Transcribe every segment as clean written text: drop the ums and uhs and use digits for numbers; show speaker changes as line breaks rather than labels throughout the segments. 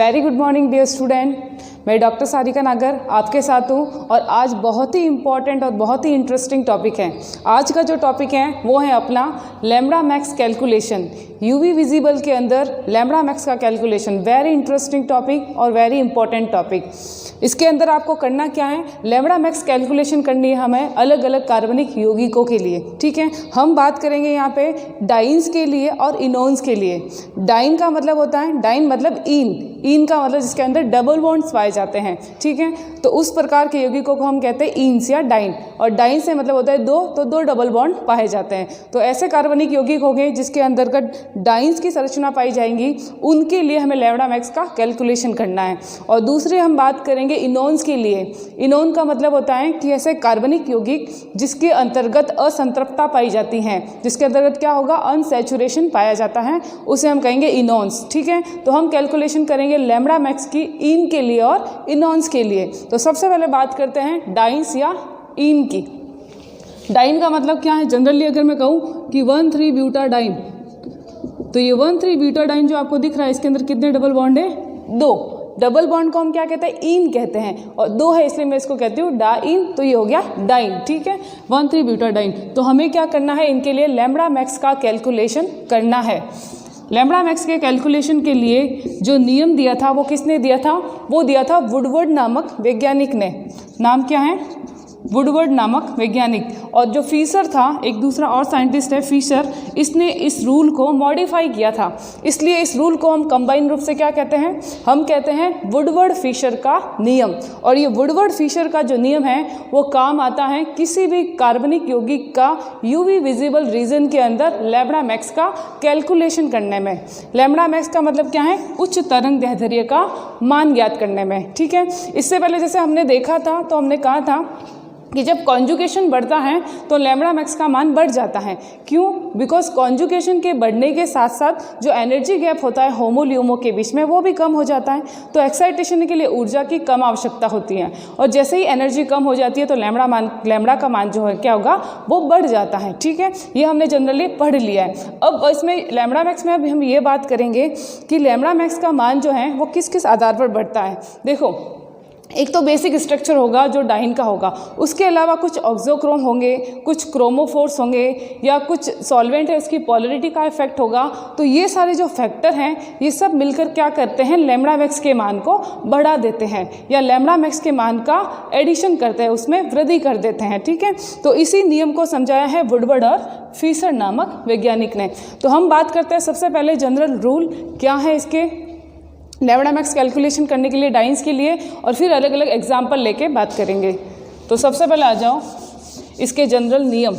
Very good morning dear student. मैं doctor Sarika Nagar आपके साथ हूँ और आज बहुत ही इम्पॉर्टेंट और बहुत ही इंटरेस्टिंग टॉपिक है। आज का जो टॉपिक है वो है अपना lambda max calculation. UV visible के अंदर लैम्ब्डा मैक्स का कैलकुलेशन, वेरी इंटरेस्टिंग टॉपिक और वेरी इंपॉर्टेंट टॉपिक। इसके अंदर आपको करना क्या है, लैम्ब्डा मैक्स कैलकुलेशन करनी है हमें अलग अलग कार्बनिक यौगिकों के लिए। ठीक है, हम बात करेंगे यहाँ पे डाइन्स के लिए और इनोन्स के लिए। डाइन का मतलब होता है, डाइन मतलब इन का मतलब जिसके अंदर डबल बॉन्ड्स पाए जाते हैं। ठीक है, तो उस प्रकार के यौगिकों को हम कहते हैं इन्स या डाइन, और डाइन से मतलब होता है दो, तो दो डबल बॉन्ड पाए जाते हैं। तो ऐसे कार्बनिक यौगिक हो गए जिसके अंतर्गत डाइन्स की संरचना पाई जाएंगी, उनके लिए हमें लैम्ब्डा मैक्स का कैलकुलेशन करना है। और दूसरे हम बात करेंगे इनोन्स के लिए। इनोन का मतलब होता है कि ऐसे कार्बनिक यौगिक जिसके अंतर्गत असंतृप्तता पाई जाती है, जिसके अंतर्गत क्या होगा, अनसैचुरेशन पाया जाता है, उसे हम कहेंगे इनोन्स। ठीक है, तो हम कैलकुलेशन करेंगे लैम्ब्डा मैक्स की इन के लिए और इनोन्स के लिए। तो सबसे पहले बात करते हैं डाइन्स या इन की। डाइन का मतलब क्या है, जनरली अगर मैं कहूँ कि 1,3-ब्यूटाडाइन, तो ये 1,3-ब्यूटाडाइन जो आपको दिख रहा है इसके अंदर कितने डबल बॉन्ड है, 2। डबल बॉन्ड को हम क्या कहते हैं, इन कहते हैं, और 2 है इसलिए मैं इसको कहती हूँ डाइन, तो ये हो गया डाइन। ठीक है, 1,3-ब्यूटाडाइन। तो हमें क्या करना है, इनके लिए लैम्ब्डा मैक्स का कैलकुलेशन करना है। लैम्ब्डा मैक्स के कैलकुलेशन के लिए जो नियम दिया था वो किसने दिया था, वो दिया था वुडवर्ड नामक वैज्ञानिक ने। नाम क्या है, वुडवर्ड नामक वैज्ञानिक। और जो फिशर था, एक दूसरा और साइंटिस्ट है फिशर, इसने इस रूल को मॉडिफाई किया था। इसलिए इस रूल को हम कंबाइन रूप से क्या कहते हैं, हम कहते हैं वुडवर्ड फिशर का नियम। और ये वुडवर्ड फिशर का जो नियम है वो काम आता है किसी भी कार्बनिक यौगिक का यूवी विजिबल रीजन के अंदर लैम्ब्डा मैक्स का कैलकुलेशन करने में। लैम्ब्डा मैक्स का मतलब क्या है, उच्च तरंग दैर्ध्य का मान ज्ञात करने में। ठीक है, इससे पहले जैसे हमने देखा था, तो हमने कहा था कि जब कॉन्जुगेशन बढ़ता है तो लैम्ब्डा मैक्स का मान बढ़ जाता है। क्यों, बिकॉज कॉन्जुगेशन के बढ़ने के साथ साथ जो एनर्जी गैप होता है होमो ल्यूमो के बीच में वो भी कम हो जाता है। तो एक्साइटेशन के लिए ऊर्जा की कम आवश्यकता होती है, और जैसे ही एनर्जी कम हो जाती है तो लैम्ब्डा का मान जो है क्या होगा, वो बढ़ जाता है। ठीक है, ये हमने जनरली पढ़ लिया है। अब इसमें लैम्ब्डा मैक्स में अब हम ये बात करेंगे कि लैम्ब्डा मैक्स का मान जो है वो किस किस आधार पर बढ़ता है। देखो, एक तो बेसिक स्ट्रक्चर होगा जो डाइन का होगा, उसके अलावा कुछ ऑक्सोक्रोम होंगे, कुछ क्रोमोफोर्स होंगे, या कुछ सॉल्वेंट है उसकी पोलरिटी का इफेक्ट होगा। तो ये सारे जो फैक्टर हैं ये सब मिलकर क्या करते हैं, लैम्ब्डा मैक्स के मान को बढ़ा देते हैं, या लैम्ब्डा मैक्स के मान का एडिशन करते हैं, उसमें वृद्धि कर देते हैं। ठीक है, तो इसी नियम को समझाया है वुडवर्ड और फिशर नामक वैज्ञानिक ने। तो हम बात करते हैं सबसे पहले जनरल रूल क्या है इसके लैम्ब्डा मैक्स कैलकुलेशन करने के लिए डाइन्स के लिए, और फिर अलग अलग एग्जाम्पल लेके बात करेंगे। तो सबसे पहले आ जाओ इसके जनरल नियम,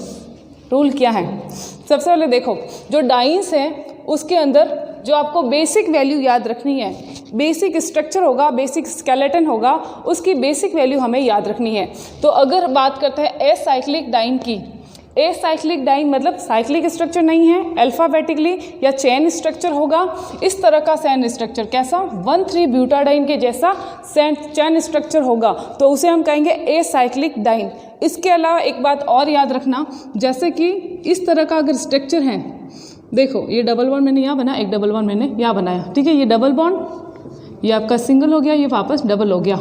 रूल क्या है। सबसे पहले देखो, जो डाइन्स है उसके अंदर जो आपको बेसिक वैल्यू याद रखनी है, बेसिक स्ट्रक्चर होगा, बेसिक स्केलेटन होगा, उसकी बेसिक वैल्यू हमें याद रखनी है। तो अगर बात करते हैं एसाइक्लिक डाइन की, एसाइक्लिक डाइन मतलब साइक्लिक स्ट्रक्चर नहीं है, अल्फाबेटिकली या चेन स्ट्रक्चर होगा। इस तरह का चेन स्ट्रक्चर कैसा, 1,3-ब्यूटाडाइन के जैसा चेन स्ट्रक्चर होगा, तो उसे हम कहेंगे एसाइक्लिक डाइन। इसके अलावा एक बात और याद रखना, जैसे कि इस तरह का अगर स्ट्रक्चर है, देखो ये डबल बॉन्ड मैंने यहाँ बनाया, एक डबल बॉन्ड मैंने यहाँ बनाया। ठीक है, ये डबल बॉन्ड, ये आपका सिंगल हो गया, ये वापस डबल हो गया।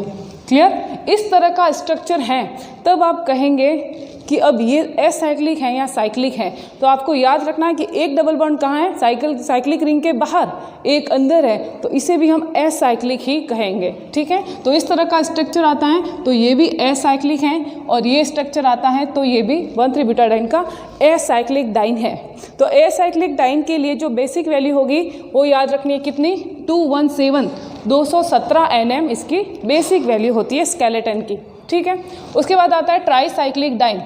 क्लियर, इस तरह का स्ट्रक्चर है, तब आप कहेंगे कि अब ये एसाइक्लिक है या साइक्लिक है। तो आपको याद रखना है कि एक डबल बॉन्ड कहाँ है, साइक्लिक रिंग के बाहर, एक अंदर है, तो इसे भी हम एसाइक्लिक ही कहेंगे। ठीक है, तो इस तरह का स्ट्रक्चर आता है तो ये भी एसाइक्लिक है, और ये स्ट्रक्चर आता है तो ये भी 1,3-ब्यूटाडाइन का एसाइक्लिक डाइन है। तो एसाइक्लिक डाइन के लिए जो बेसिक वैल्यू होगी वो याद रखनी है, कितनी, 217 Nm इसकी बेसिक वैल्यू होती है स्केलेटन की। ठीक है, उसके बाद आता है ट्राईसाइक्लिक डाइन।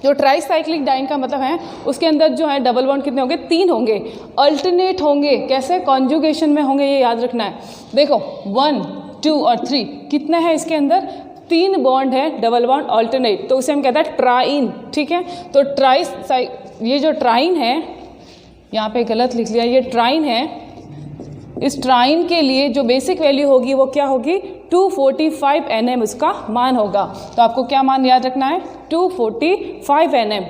जो ट्राईसाइक्लिक डाइन का मतलब है उसके अंदर जो है डबल बॉन्ड कितने होंगे, 3 होंगे, अल्टरनेट होंगे, कैसे, कॉन्जुगेशन में होंगे, ये याद रखना है। देखो 1, 2 और 3 कितने हैं इसके अंदर, 3 बॉन्ड है, डबल बॉन्ड अल्टरनेट, तो उसे हम कहते हैं ट्राइन। ठीक है, तो ये जो ट्राइन है, यहाँ पे गलत लिख लिया, ये ट्राइन है, इस ट्राइन के लिए जो बेसिक वैल्यू होगी वो क्या होगी, 245 Nm उसका मान होगा। तो आपको क्या मान याद रखना है, 245 Nm।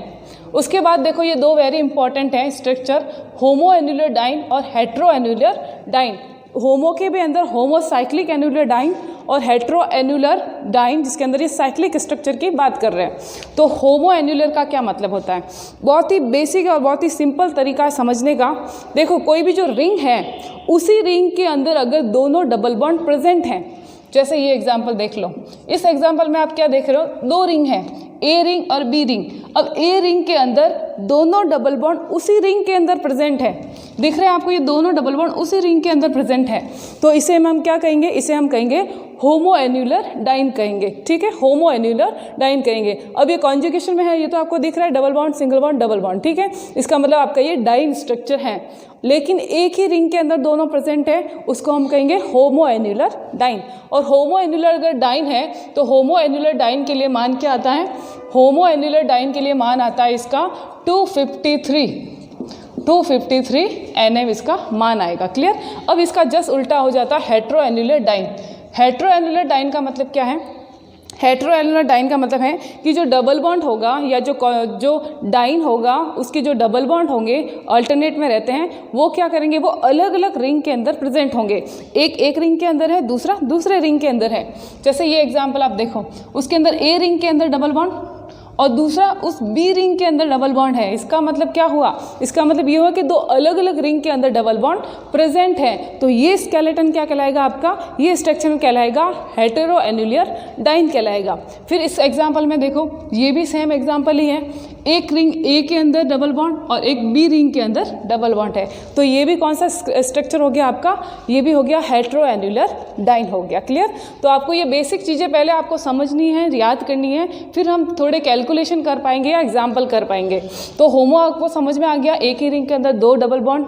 उसके बाद देखो ये 2 वेरी इंपॉर्टेंट है स्ट्रक्चर, होमो एन्युलर डाइन और हेट्रो एन्युलर डाइन। होमो के भी अंदर होमोसाइक्लिक एन्युलर डाइन और हेट्रो एन्युलर डाइन, जिसके अंदर ये साइक्लिक स्ट्रक्चर की बात कर रहे हैं। तो होमो एन्युलर का क्या मतलब होता है? बहुत ही बेसिक और बहुत ही सिंपल तरीका है समझने का। देखो, कोई भी जो रिंग है उसी रिंग के अंदर अगर दोनों डबल बॉन्ड प्रेजेंट हैं, जैसे ये एग्जाम्पल देख लो। इस एग्जाम्पल में आप क्या देख रहे हो? दो रिंग हैं, ए रिंग और बी रिंग। अब ए रिंग के अंदर दोनों डबल बॉन्ड उसी रिंग के अंदर प्रेजेंट है। दिख रहे हैं आपको? ये दोनों डबल बॉन्ड उसी रिंग के अंदर प्रेजेंट है। तो इसे हम क्या कहेंगे? इसे हम कहेंगे होमो एन्युलर डाइन कहेंगे। ठीक है, होमो एन्युलर डाइन कहेंगे। अब ये कॉन्जुगेशन में है, ये तो आपको दिख रहा है double bond single bond double bond. ठीक है, इसका मतलब आपका ये डाइन स्ट्रक्चर है, लेकिन एक ही रिंग के अंदर दोनों प्रेजेंट है, उसको हम कहेंगे होमो एन्युलर डाइन। और होमो एन्युलर अगर डाइन है तो होमो एन्युलर डाइन के लिए मान क्या आता है? होमो एन्युलर डाइन के लिए मान आता है इसका 253 Nm इसका मान आएगा। क्लियर? अब इसका जस्ट उल्टा हो जाता है heteroannular diene. Heteroannular diene का मतलब क्या है? हेट्रो एन्युलर डाइन का मतलब है कि जो डबल बॉन्ड होगा या जो डाइन होगा उसके जो डबल बॉन्ड होंगे अल्टरनेट में रहते हैं, वो क्या करेंगे? वो अलग अलग रिंग के अंदर प्रेजेंट होंगे। एक रिंग के अंदर है, दूसरा दूसरे रिंग के अंदर है। जैसे ये एग्जांपल आप देखो, उसके अंदर ए रिंग के अंदर डबल बॉन्ड और दूसरा उस बी रिंग के अंदर डबल बॉन्ड है। इसका मतलब क्या हुआ? इसका मतलब ये हुआ कि दो अलग अलग रिंग के अंदर डबल बॉन्ड प्रेजेंट है। तो ये स्केलेटन क्या कहलाएगा आपका? ये स्ट्रक्चर कहलाएगा हेटेरो एन्युलर डाइन कहलाएगा। फिर इस एग्जांपल में देखो, ये भी सेम एग्जांपल ही है। एक रिंग ए के अंदर डबल बॉन्ड और एक बी रिंग के अंदर डबल बॉन्ड है। तो ये भी कौन सा स्ट्रक्चर हो गया आपका? ये भी हो गया हेटेरो एन्युलर डाइन हो गया। क्लियर? तो आपको ये बेसिक चीज़ें पहले आपको समझनी है, याद करनी है, फिर हम थोड़े कैलकुलेशन कर पाएंगे या एग्जाम्पल कर पाएंगे। तो होमो आपको समझ में आ गया, एक ही रिंग के अंदर दो डबल बॉन्ड।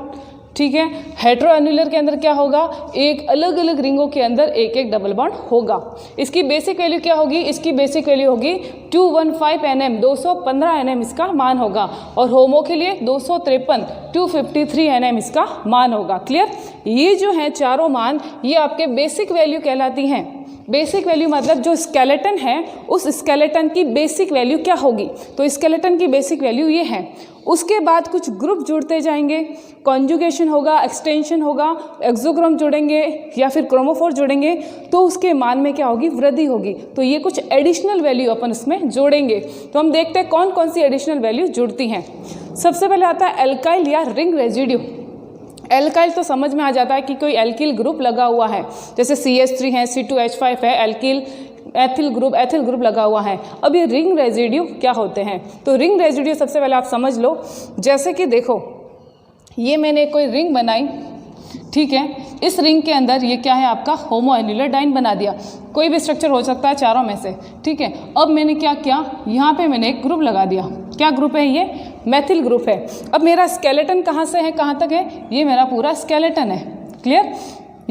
ठीक है, हेट्रो एन्युलर के अंदर क्या होगा? एक अलग अलग रिंगों के अंदर एक एक डबल बॉन्ड होगा। इसकी बेसिक वैल्यू क्या होगी? इसकी बेसिक वैल्यू होगी 215 Nm, 215 Nm इसका मान होगा। और होमो के लिए 253 Nm इसका मान होगा। क्लियर? ये जो है चारों मान, ये आपके बेसिक वैल्यू कहलाती हैं। बेसिक वैल्यू मतलब जो स्केलेटन है उस स्केलेटन की बेसिक वैल्यू क्या होगी? तो स्केलेटन की बेसिक वैल्यू ये है। उसके बाद कुछ ग्रुप जुड़ते जाएंगे, कॉन्जुगेशन होगा, एक्सटेंशन होगा, एक्सोक्रोम जुड़ेंगे या फिर क्रोमोफोर जुड़ेंगे, तो उसके मान में क्या होगी? वृद्धि होगी। तो ये कुछ एडिशनल वैल्यू अपन इसमें जोड़ेंगे। तो हम देखते हैं कौन कौन सी एडिशनल वैल्यू जुड़ती हैं। सबसे पहले आता है एल्काइल या रिंग रेजिड्यू। एल्काइल तो समझ में आ जाता है कि कोई एल्किल ग्रुप लगा हुआ है, जैसे CH3 है, C2H5 है, एल्किल एथिल ग्रुप लगा हुआ है। अब ये रिंग रेजिड्यू क्या होते हैं? तो रिंग रेजिड्यू सबसे पहले आप समझ लो। जैसे कि देखो, ये मैंने कोई रिंग बनाई, ठीक है, इस रिंग के अंदर ये क्या है आपका? होमो एन्युलर डाइन बना दिया। कोई भी स्ट्रक्चर हो सकता है चारों में से। ठीक है, अब मैंने क्या किया? यहाँ पे मैंने एक ग्रुप लगा दिया। क्या ग्रुप है ये? मैथिल ग्रुप है। अब मेरा स्केलेटन कहाँ से है कहाँ तक है? ये मेरा पूरा स्केलेटन है। क्लियर?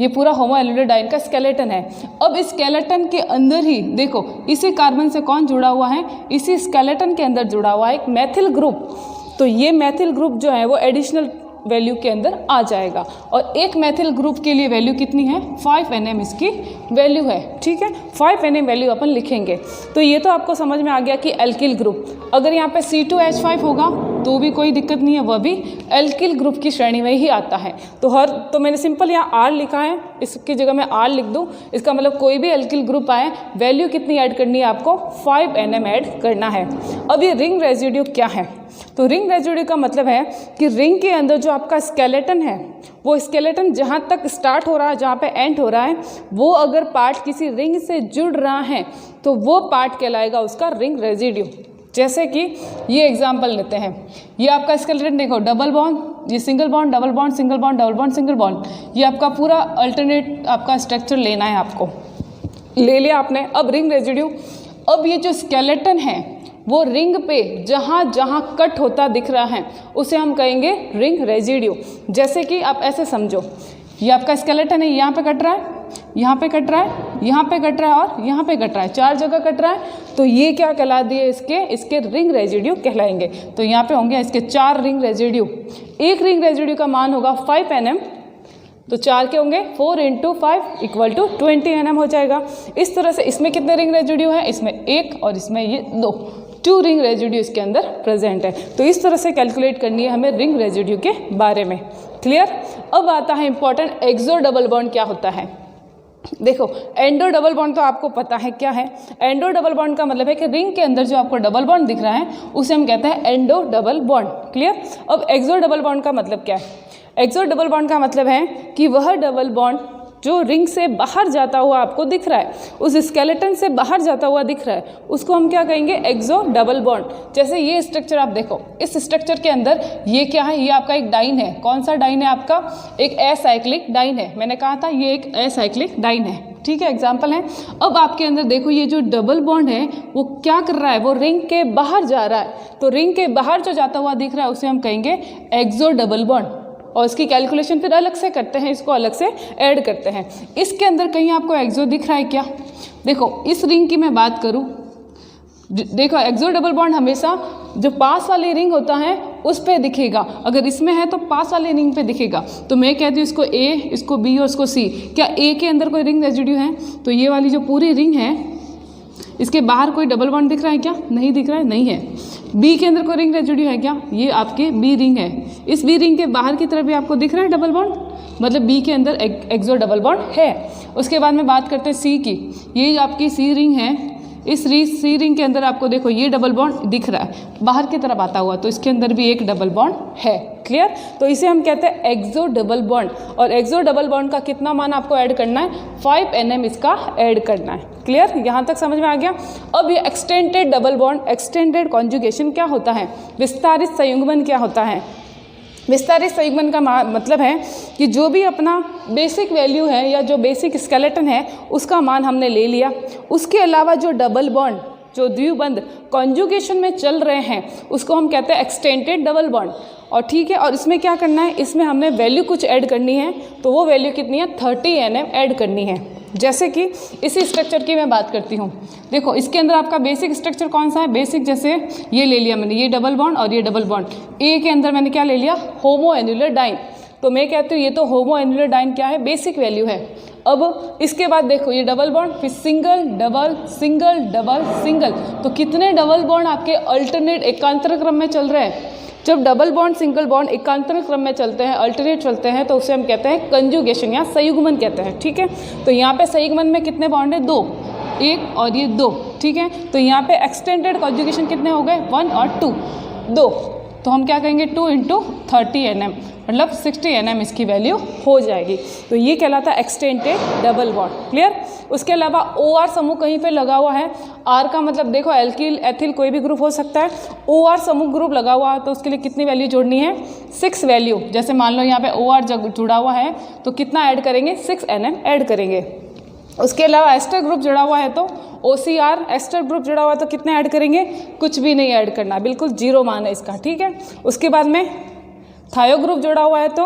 ये पूरा होमो एन्युलर डाइन का स्केलेटन है। अब इस स्केलेटन के अंदर ही देखो, इसी कार्बन से कौन जुड़ा हुआ है? इसी स्केलेटन के अंदर जुड़ा हुआ है एक मैथिल ग्रुप। तो ये मैथिल ग्रुप जो है वो एडिशनल वैल्यू के अंदर आ जाएगा। और एक मैथिल ग्रुप के लिए वैल्यू कितनी है? 5 Nm इसकी वैल्यू है। ठीक है, 5 Nm वैल्यू अपन लिखेंगे। तो ये तो आपको समझ में आ गया कि एल्किल ग्रुप। अगर यहाँ पे C2H5 होगा तो भी कोई दिक्कत नहीं है, वह भी एल्किल ग्रुप की श्रेणी में ही आता है। तो मैंने सिंपल यहाँ R लिखा है, इसकी जगह मैं R लिख दूँ। इसका मतलब कोई भी एल्किल ग्रुप आए, वैल्यू कितनी ऐड करनी है आपको? 5 Nm ऐड करना है। अब ये रिंग रेजिड्यू क्या है? तो रिंग रेजिड्यू का मतलब है कि रिंग के अंदर जो आपका स्केलेटन है, वो स्केलेटन जहाँ तक स्टार्ट हो रहा है, जहाँ पे एंड हो रहा है, वो अगर पार्ट किसी रिंग से जुड़ रहा है तो वो पार्ट कहलाएगा उसका रिंग रेजिड्यू। जैसे कि ये एग्जांपल लेते हैं, ये आपका स्केलेटन देखो, डबल बॉन्ड, ये single bond, double bond, single bond, double bond, single bond, ये आपका पूरा अल्टरनेट आपका स्ट्रक्चर लेना है आपको। ले लिया आपने। अब रिंग रेजिड्यू, अब ये जो स्केलेटन है वो रिंग पे जहाँ जहाँ कट होता दिख रहा है उसे हम कहेंगे रिंग रेजिड्यू। जैसे कि आप ऐसे समझो, ये आपका स्केलेटन है, यहाँ पे कट रहा है, यहाँ पे कट रहा है, यहाँ पे कट रहा है और यहाँ पे कट रहा है, 4 जगह कट रहा है। तो ये क्या कहला दिए? इसके रिंग रेजिड्यू कहलाएंगे। तो यहाँ पे होंगे इसके 4 रिंग रेजिड्यू। एक रिंग रेजिड्यू का मान होगा 5 Nm, तो 4 के होंगे 4 × 5 = 20 Nm हो जाएगा। इस तरह से इसमें कितने रिंग रेजिड्यू हैं? इसमें 1 और इसमें ये 2 रिंग रेजिड्यू इसके अंदर प्रेजेंट है। तो इस तरह से कैलकुलेट करनी है हमें रिंग रेजिड्यू के बारे में। क्लियर। अब आता है इंपॉर्टेंट एक्सो डबल बॉन्ड क्या होता है। देखो एंडो डबल बॉन्ड तो आपको पता है क्या है। एंडो डबल बॉन्ड का मतलब है कि रिंग के अंदर जो आपको डबल बॉन्ड दिख रहा है उसे हम कहते हैं एंडो डबल बॉन्ड। क्लियर। अब एक्सो डबल बॉन्ड का मतलब क्या है। एक्सो डबल बॉन्ड का मतलब है कि वह डबल बॉन्ड जो रिंग से बाहर जाता हुआ आपको दिख रहा है, उस स्केलेटन से बाहर जाता हुआ दिख रहा है, उसको हम क्या कहेंगे, एक्सो डबल बॉन्ड। जैसे ये स्ट्रक्चर आप देखो, इस स्ट्रक्चर के अंदर ये क्या है, ये आपका एक डाइन है। कौन सा डाइन है आपका, एक एसाइक्लिक डाइन है। मैंने कहा था ये एक एसाइक्लिक डाइन है, ठीक है, एग्जाम्पल है। अब आपके अंदर देखो ये जो डबल बॉन्ड है वो क्या कर रहा है, वो रिंग के बाहर जा रहा है। तो रिंग के बाहर जो जाता हुआ दिख रहा है उसे हम कहेंगे एक्सो डबल बॉन्ड। और इसकी कैलकुलेशन फिर अलग से करते हैं, इसको अलग से ऐड करते हैं। इसके अंदर कहीं आपको एक्सो दिख रहा है क्या। देखो इस रिंग की मैं बात करूं, देखो एक्सो डबल बॉन्ड हमेशा जो पास वाली रिंग होता है उस पे दिखेगा। अगर इसमें है तो पास वाली रिंग पे दिखेगा। तो मैं कहती हूँ इसको ए, इसको बी और इसको सी। क्या ए के अंदर कोई रिंग रेजिड्यू है, तो ये वाली जो पूरी रिंग है इसके बाहर कोई डबल बॉन्ड दिख रहा है क्या, नहीं दिख रहा है, नहीं है। बी के अंदर कोई रिंग रेजिड्यू है क्या, ये आपके बी रिंग है। इस बी रिंग के बाहर की तरफ भी आपको दिख रहा है डबल बॉन्ड, मतलब बी के अंदर एक्सो डबल बॉन्ड है। उसके बाद में बात करते हैं सी की, ये आपकी सी रिंग है। इस सी रिंग के अंदर आपको देखो ये डबल बॉन्ड दिख रहा है बाहर की तरफ आता हुआ, तो इसके अंदर भी एक डबल बॉन्ड है। क्लियर। तो इसे हम कहते हैं एक्सो डबल बॉन्ड। और एक्सो डबल बॉन्ड का कितना मान आपको ऐड करना है, 5 Nm इसका ऐड करना है। क्लियर, यहाँ तक समझ में आ गया। अब ये extended double bond, extended conjugation क्या होता है, विस्तारित संयुग्मन क्या होता है। विस्तारित संयुग्मन का मतलब है कि जो भी अपना बेसिक वैल्यू है या जो बेसिक स्केलेटन है उसका मान हमने ले लिया। उसके अलावा जो डबल बॉन्ड, जो द्विबंध कॉन्जुगेशन में चल रहे हैं उसको हम कहते हैं एक्सटेंडेड डबल बॉन्ड। और ठीक है, और इसमें क्या करना है, इसमें हमने वैल्यू कुछ ऐड करनी है। तो वो वैल्यू कितनी है, 30 Nm ऐड करनी है। जैसे कि इसी स्ट्रक्चर की मैं बात करती हूँ। देखो इसके अंदर आपका बेसिक स्ट्रक्चर कौन सा है, बेसिक जैसे ये ले लिया मैंने, ये डबल बॉन्ड और ये डबल बॉन्ड। ए के अंदर मैंने क्या ले लिया, होमो एन्युलर डाइन। तो मैं कहती हूँ ये तो होमो एन्युलर डाइन क्या है, बेसिक वैल्यू है। अब इसके बाद देखो ये डबल बॉन्ड, फिर single double single double single. तो कितने डबल बॉन्ड आपके अल्टरनेट एकांतर क्रम में चल रहे हैं। जब डबल बॉन्ड सिंगल बॉन्ड एकांतर क्रम में चलते हैं, अल्टरनेट चलते हैं, तो उसे हम कहते हैं कंजुगेशन या संयुग्मन कहते हैं। ठीक है, तो यहाँ पे संयुग्मन में कितने बॉन्ड है, 2, एक और ये 2। ठीक है, तो यहाँ पे एक्सटेंडेड कंजुगेशन कितने हो गए, 1 और 2, 2। तो हम क्या कहेंगे, 2 × 30 Nm, मतलब 60 Nm इसकी वैल्यू हो जाएगी। तो ये कहलाता है एक्सटेंडेड डबल बॉन्ड। क्लियर। उसके अलावा OR समूह कहीं पे लगा हुआ है। R का मतलब देखो एल्किल एथिल कोई भी ग्रुप हो सकता है। OR समूह ग्रुप लगा हुआ है तो उसके लिए कितनी वैल्यू जोड़नी है, 6 वैल्यू। जैसे मान लो यहाँ पे OR जुड़ा हुआ है तो कितना ऐड करेंगे, 6 Nm ऐड करेंगे। उसके अलावा एस्टर ग्रुप जुड़ा हुआ है तो OCR एस्टर ग्रुप जुड़ा हुआ है तो कितने ऐड करेंगे, कुछ भी नहीं ऐड करना, बिल्कुल 0 मान है इसका। ठीक है, उसके बाद में थायो ग्रुप जुड़ा हुआ है तो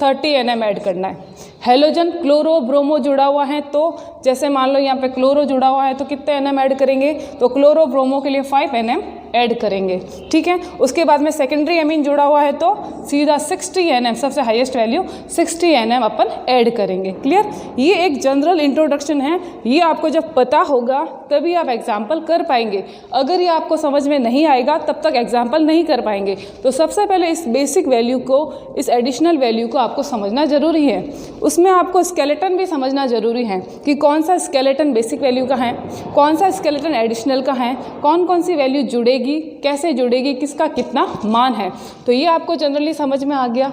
30 Nm ऐड करना है। हेलोजन क्लोरो ब्रोमो जुड़ा हुआ है तो जैसे मान लो यहाँ पे क्लोरो जुड़ा हुआ है तो कितने Nm ऐड करेंगे, तो क्लोरो ब्रोमो के लिए 5 Nm ऐड करेंगे। ठीक है, उसके बाद में सेकेंडरी एमीन जुड़ा हुआ है तो सीधा 60 Nm, सबसे हाईएस्ट वैल्यू 60 Nm अपन ऐड करेंगे। क्लियर। ये एक जनरल इंट्रोडक्शन है, ये आपको जब पता होगा तभी आप एग्जाम्पल कर पाएंगे। अगर ये आपको समझ में नहीं आएगा तब तक एग्जाम्पल नहीं कर पाएंगे। तो सबसे पहले इस बेसिक वैल्यू को, इस एडिशनल वैल्यू को आपको समझना जरूरी है। उसमें आपको स्केलेटन भी समझना जरूरी है कि कौन सा स्केलेटन बेसिक वैल्यू का है, कौन सा स्केलेटन एडिशनल का है, कौन कौन सी वैल्यू जुड़ेगी, कैसे जुड़ेगी, किसका कितना मान है। तो ये आपको जनरली समझ में आ गया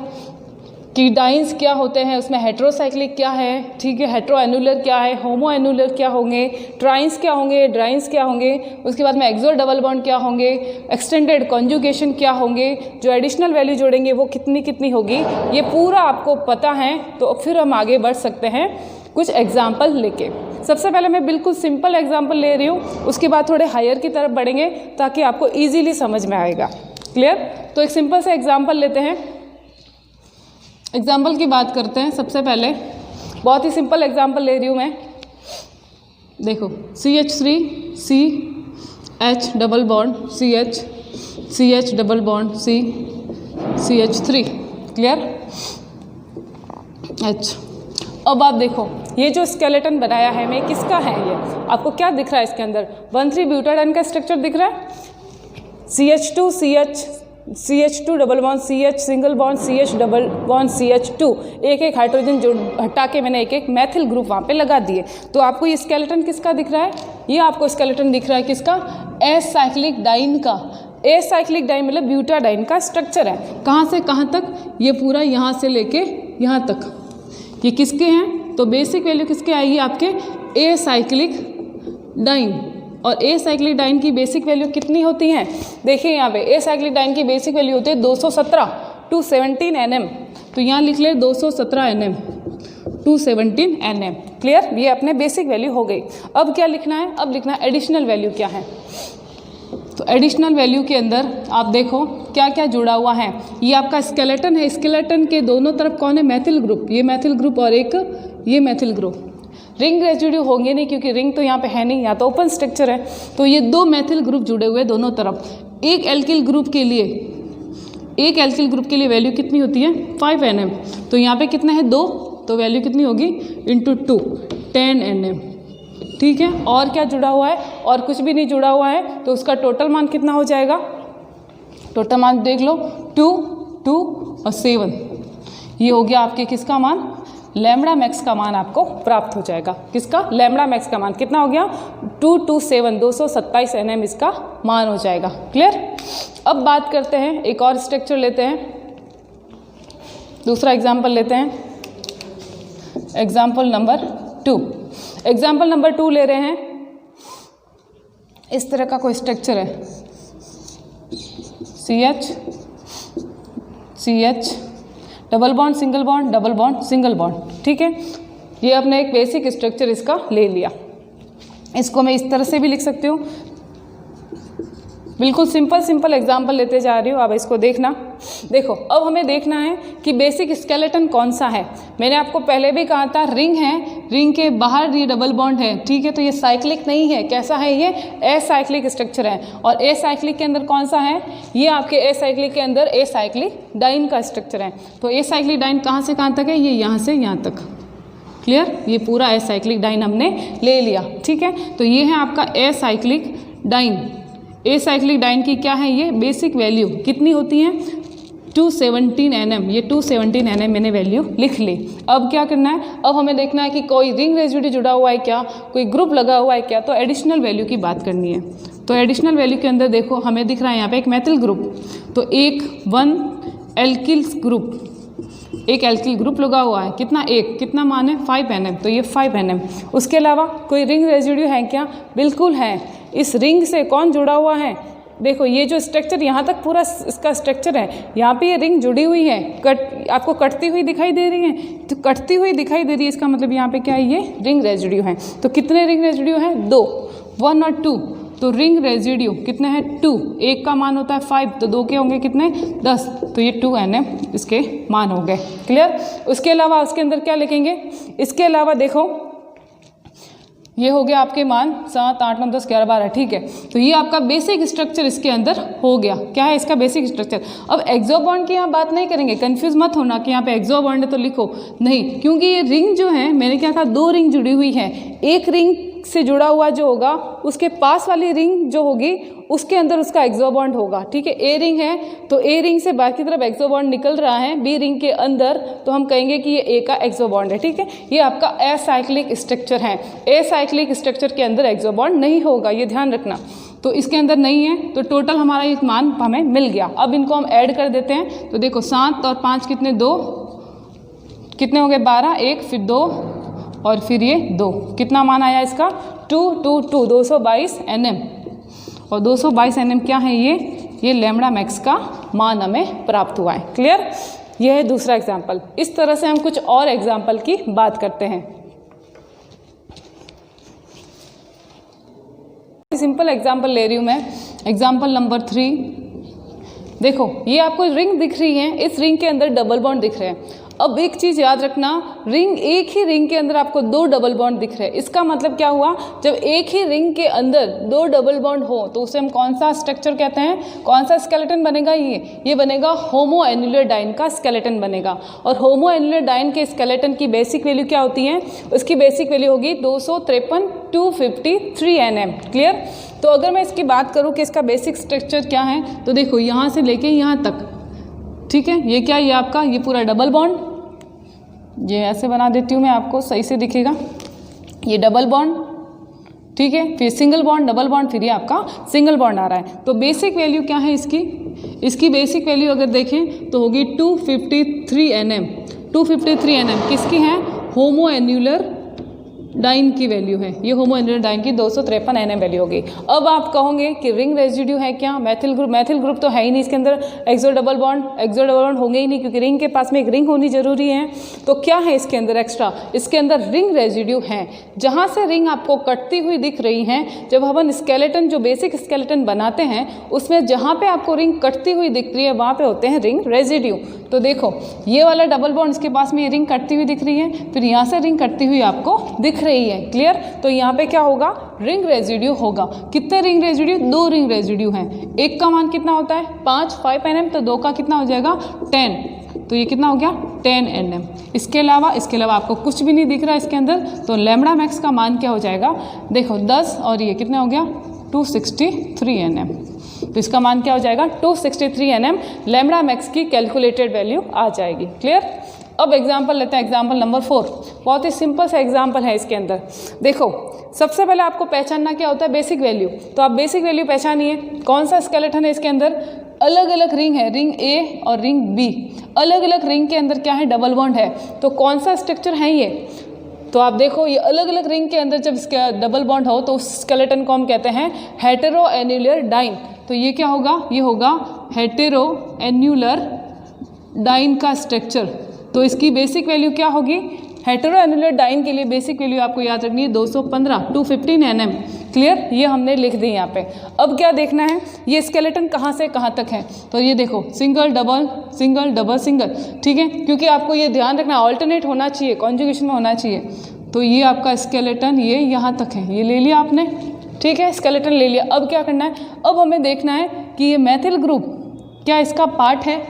कि डाइन्स क्या होते हैं, उसमें हेट्रोसाइक्लिक क्या है, ठीक है, हेट्रो एनुलर क्या है, होमो एनुलर क्या होंगे, ट्राइन्स क्या होंगे, ड्राइन्स क्या होंगे, उसके बाद में एक्सो डबल बॉन्ड क्या होंगे, एक्सटेंडेड कॉन्जुगेशन क्या होंगे, जो एडिशनल वैल्यू जोड़ेंगे वो कितनी कितनी होगी, ये पूरा आपको पता है। तो फिर हम आगे बढ़ सकते हैं कुछ एग्जाम्पल लेके। सबसे पहले मैं बिल्कुल सिंपल एग्जाम्पल ले रही हूँ, उसके बाद थोड़े हायर की तरफ बढ़ेंगे ताकि आपको ईजिली समझ में आएगा। क्लियर। तो एक सिंपल से एग्जाम्पल लेते हैं, एग्जाम्पल की बात करते हैं। सबसे पहले बहुत ही सिंपल एग्जाम्पल ले रही हूँ मैं। देखो CH3 CH double bond CH CH double bond C CH3। Clear. अच्छा, अब आप देखो ये जो स्केलेटन बनाया है मैं, किसका है ये, आपको क्या दिख रहा है इसके अंदर, 1,3 ब्यूटाडाइन का स्ट्रक्चर दिख रहा है। CH2 CH CH2 double bond CH single bond CH double bond CH2, एक एक हाइड्रोजन जो हटा के मैंने एक एक मैथिल ग्रुप वहाँ पे लगा दिए। तो आपको ये स्केलेटन किसका दिख रहा है? ये आपको स्केलेटन दिख रहा है किसका? एस साइक्लिक डाइन का। एस साइक्लिक डाइन मतलब ब्यूटाडाइन का स्ट्रक्चर है। कहाँ से कहाँ तक? ये पूरा यहाँ से लेके यहाँ तक। ये किसके हैं? तो बेसिक वैल्यू किसके आएगी आपके? Acyclic diene. और ए साइक्लिक डाइन की बेसिक वैल्यू कितनी होती हैं? देखिए यहाँ पे ए साइक्लिक डाइन की बेसिक वैल्यू होती है 217 217 Nm। तो यहाँ लिख ले 217 Nm 217 Nm। क्लियर? ये अपने बेसिक वैल्यू हो गई। अब क्या लिखना है? अब लिखना है एडिशनल वैल्यू क्या है। तो एडिशनल वैल्यू के अंदर आप देखो क्या क्या जुड़ा हुआ है। ये आपका स्केलेटन है। स्केलेटन के दोनों तरफ कौन है? मैथिल ग्रुप। ये मैथिल ग्रुप और एक ये मैथिल ग्रुप। रिंग रेजिड्यू होंगे नहीं क्योंकि रिंग तो यहाँ पे है नहीं, यहाँ तो ओपन स्ट्रक्चर है। तो ये दो मैथिल ग्रुप जुड़े हुए दोनों तरफ। एक एल्किल ग्रुप के लिए वैल्यू कितनी होती है? 5 Nm। तो यहाँ पे कितना है? 2। तो वैल्यू कितनी होगी? Into 2 10 Nm। ठीक है। और क्या जुड़ा हुआ है? और कुछ भी नहीं जुड़ा हुआ है। तो उसका टोटल मान कितना हो जाएगा? टोटल मान देख लो 2 2 और 7। ये हो गया आपके किसका मान? लैम्बडा मैक्स का मान आपको प्राप्त हो जाएगा। किसका? लैम्बडा मैक्स का मान कितना हो गया? 227 227 Nm इसका मान हो जाएगा। क्लियर? अब बात करते हैं, एक और स्ट्रक्चर लेते हैं, दूसरा एग्जाम्पल लेते हैं। Example number 2। एग्जाम्पल नंबर 2 ले रहे हैं। इस तरह का कोई स्ट्रक्चर है, CH double bond single bond double bond single bond. ठीक है। ये अपने एक बेसिक स्ट्रक्चर इसका ले लिया। इसको मैं इस तरह से भी लिख सकती हूँ। बिल्कुल सिंपल एग्जाम्पल लेते जा रही हूँ। अब इसको देखना। देखो अब हमें देखना है कि बेसिक स्केलेटन कौन सा है। मैंने आपको पहले भी कहा था रिंग है, रिंग के बाहर ये डबल बॉन्ड है। ठीक है। तो ये साइक्लिक नहीं है। कैसा है? ये एसाइक्लिक स्ट्रक्चर है। और एसाइक्लिक के अंदर कौन सा है? ये आपके एसाइक्लिक के अंदर एसाइक्लिक डाइन का स्ट्रक्चर है। तो एसाइक्लिक डाइन कहाँ से कहाँ तक है? ये यहाँ से यहाँ तक। क्लियर? ये पूरा एसाइक्लिक डाइन हमने ले लिया। ठीक है। तो ये है आपका acyclic diene. Acyclic diene की क्या है? ये बेसिक वैल्यू कितनी होती है? 217 Nm। ये 217 Nm मैंने वैल्यू लिख ली। अब क्या करना है? अब हमें देखना है कि कोई रिंग रेजिड्यू जुड़ा हुआ है क्या, कोई ग्रुप लगा हुआ है क्या। तो एडिशनल वैल्यू की बात करनी है। तो एडिशनल वैल्यू के अंदर देखो हमें दिख रहा है यहाँ पे एक मैथिल ग्रुप। तो एक एल्किल ग्रुप लगा हुआ है। कितना? एक। कितना मान है? 5 Nm। तो ये 5 Nm। उसके अलावा कोई रिंग रेजिड्यू है क्या? बिल्कुल है। इस रिंग से कौन जुड़ा हुआ है? देखो ये जो स्ट्रक्चर यहाँ तक पूरा इसका स्ट्रक्चर है, यहाँ पे ये रिंग जुड़ी हुई है। आपको कटती हुई दिखाई दे रही है? तो कटती हुई दिखाई दे रही है, इसका मतलब यहाँ पे क्या है? ये रिंग रेजिड्यू है। तो कितने रिंग रेजिड्यू हैं? 2, 1 और 2। तो रिंग रेजिड्यू कितने हैं? 2। एक का मान होता है 5, तो 2 के होंगे कितने? 10। तो ये 2 Nm इसके मान हो गए। क्लियर? उसके अलावा उसके अंदर क्या लिखेंगे? इसके अलावा देखो ये हो गया आपके मान 7 8 9 10 11 12। ठीक है। तो ये आपका बेसिक स्ट्रक्चर इसके अंदर हो गया। क्या है इसका बेसिक स्ट्रक्चर? अब एक्सो बॉन्ड की यहाँ बात नहीं करेंगे। कंफ्यूज मत होना कि यहाँ पे एक्सो बॉन्ड है तो लिखो नहीं, क्योंकि ये रिंग जो है मैंने क्या कहा? 2 रिंग जुड़ी हुई है। एक रिंग से जुड़ा हुआ जो होगा उसके पास वाली रिंग जो होगी उसके अंदर उसका एक्सो बॉन्ड होगा। ठीक है। ए रिंग है तो ए रिंग से बाहर की तरफ एक्सो बॉन्ड निकल रहा है बी रिंग के अंदर, तो हम कहेंगे कि ये ए का एक्सो बॉन्ड है। ठीक है। ये आपका एसाइक्लिक स्ट्रक्चर है। एसाइक्लिक स्ट्रक्चर के अंदर एक्सो बॉन्ड नहीं होगा, ये ध्यान रखना। तो इसके अंदर नहीं है। तो टोटल हमारा एक मान हमें मिल गया। अब इनको हम ऐड कर देते हैं। तो देखो 7 और 5 कितने? 2। कितने हो गए? 12। 1 फिर 2 और फिर ये 2। कितना मान आया इसका? 2 2 2 222 Nm। और 222 Nm क्या है? ये लैम्बडा मैक्स का मान हमें प्राप्त हुआ है। क्लियर? ये है दूसरा एग्जाम्पल। इस तरह से हम कुछ और एग्जाम्पल की बात करते हैं। सिंपल एग्जाम्पल ले रही हूँ मैं। Example number 3। देखो ये आपको रिंग दिख रही है, इस रिंग के अंदर डबल बॉन्ड दिख रहे हैं। अब एक चीज़ याद रखना, रिंग एक ही रिंग के अंदर आपको 2 डबल बॉन्ड दिख रहे हैं। इसका मतलब क्या हुआ? जब एक ही रिंग के अंदर 2 डबल बॉन्ड हो तो उसे हम कौन सा स्ट्रक्चर कहते हैं? कौन सा स्केलेटन बनेगा? ये बनेगा होमो एन्युलर डाइन का स्केलेटन बनेगा। और होमो एन्युलर डाइन के स्केलेटन की बेसिक वैल्यू क्या होती है? उसकी बेसिक वैल्यू होगी 253 253 Nm। क्लियर? तो अगर मैं इसकी बात करूँ कि इसका बेसिक स्ट्रक्चर क्या है, तो देखो यहाँ से लेके यहाँ तक, ठीक है, ये क्या, ये आपका ये पूरा डबल बॉन्ड, ये ऐसे बना देती हूँ मैं आपको, सही से दिखेगा, ये डबल बॉन्ड, ठीक है, फिर सिंगल बॉन्ड, डबल बॉन्ड, फिर ये आपका सिंगल बॉन्ड आ रहा है। तो बेसिक वैल्यू क्या है इसकी बेसिक वैल्यू अगर देखें तो होगी 253 Nm। 253 Nm किसकी है, होमो एन्यूलर डाइन की वैल्यू है, ये होमो एन्यूलर डाइन की 253 Nm वैल्यू होगी। अब आप कहोगे कि रिंग रेजिड्यू है क्या, मैथिल ग्रुप तो है ही नहीं इसके अंदर, एक्सो डबल बॉन्ड होंगे ही नहीं, क्योंकि रिंग के पास में एक रिंग होनी जरूरी है। तो क्या है इसके अंदर एक्स्ट्रा, इसके अंदर रिंग रेजिड्यू है। जहाँ से रिंग आपको कटती हुई दिख रही है, जब हम स्केलेटन जो बेसिक स्केलेटन बनाते हैं उसमें जहाँ पे आपको रिंग कटती हुई दिख रही है वहाँ पे होते हैं रिंग रेजिड्यू। तो देखो ये वाला डबल बॉन्ड, इसके पास में ये रिंग कटती हुई दिख रही है, फिर यहाँ से रिंग कटती हुई आपको दिख रही है, क्लियर। तो यहाँ पे क्या होगा, रिंग रेजिड्यू होगा। कितने रिंग रेजिड्यू, 2 रिंग रेजिड्यू हैं। एक का मान कितना होता है 5 Nm, तो 2 का कितना हो जाएगा 10, तो ये कितना हो गया 10 Nm। इसके अलावा आपको कुछ भी नहीं दिख रहा है इसके अंदर, तो लैम्बडा मैक्स का मान क्या हो जाएगा, देखो 10 और ये कितना हो गया 263 Nm। तो इसका मान क्या हो जाएगा 263 Nm, लैम्बडा मैक्स की कैलकुलेटेड वैल्यू आ जाएगी, क्लियर। अब एग्जाम्पल लेते हैं, एग्जाम्पल नंबर 4। बहुत ही सिंपल सा एग्जाम्पल है इसके अंदर। देखो सबसे पहले आपको पहचानना क्या होता है, बेसिक वैल्यू। तो आप बेसिक वैल्यू पहचानिए, कौन सा स्केलेटन है इसके अंदर, अलग अलग रिंग है, रिंग ए और रिंग बी, अलग अलग रिंग के अंदर क्या है, डबल बॉन्ड है। तो कौन सा स्ट्रक्चर है ये, तो आप देखो ये अलग अलग रिंग के अंदर जब इसका डबल बॉन्ड हो तो उस स्केलेटन को हम कहते हैं हेटेरो एन्यूलर डाइन। तो ये क्या होगा, ये होगा हेटेरो एन्यूलर डाइन का स्ट्रक्चर। तो इसकी बेसिक वैल्यू क्या होगी, हेटेरो एन्यूलर डाइन के लिए बेसिक वैल्यू आपको याद रखनी है 215 Nm, क्लियर, ये हमने लिख दी यहाँ पे। अब क्या देखना है, ये स्केलेटन कहाँ से कहाँ तक है, तो ये देखो single double single double single, ठीक है, क्योंकि आपको ये ध्यान रखना ऑल्टरनेट होना चाहिए, कॉन्जुगेशन में होना चाहिए। तो ये आपका स्केलेटन ये यहाँ तक है, ये ले लिया आपने, ठीक है, स्केलेटन ले लिया। अब क्या करना है, अब हमें देखना है कि ये मैथिल ग्रुप क्या इसका पार्ट है।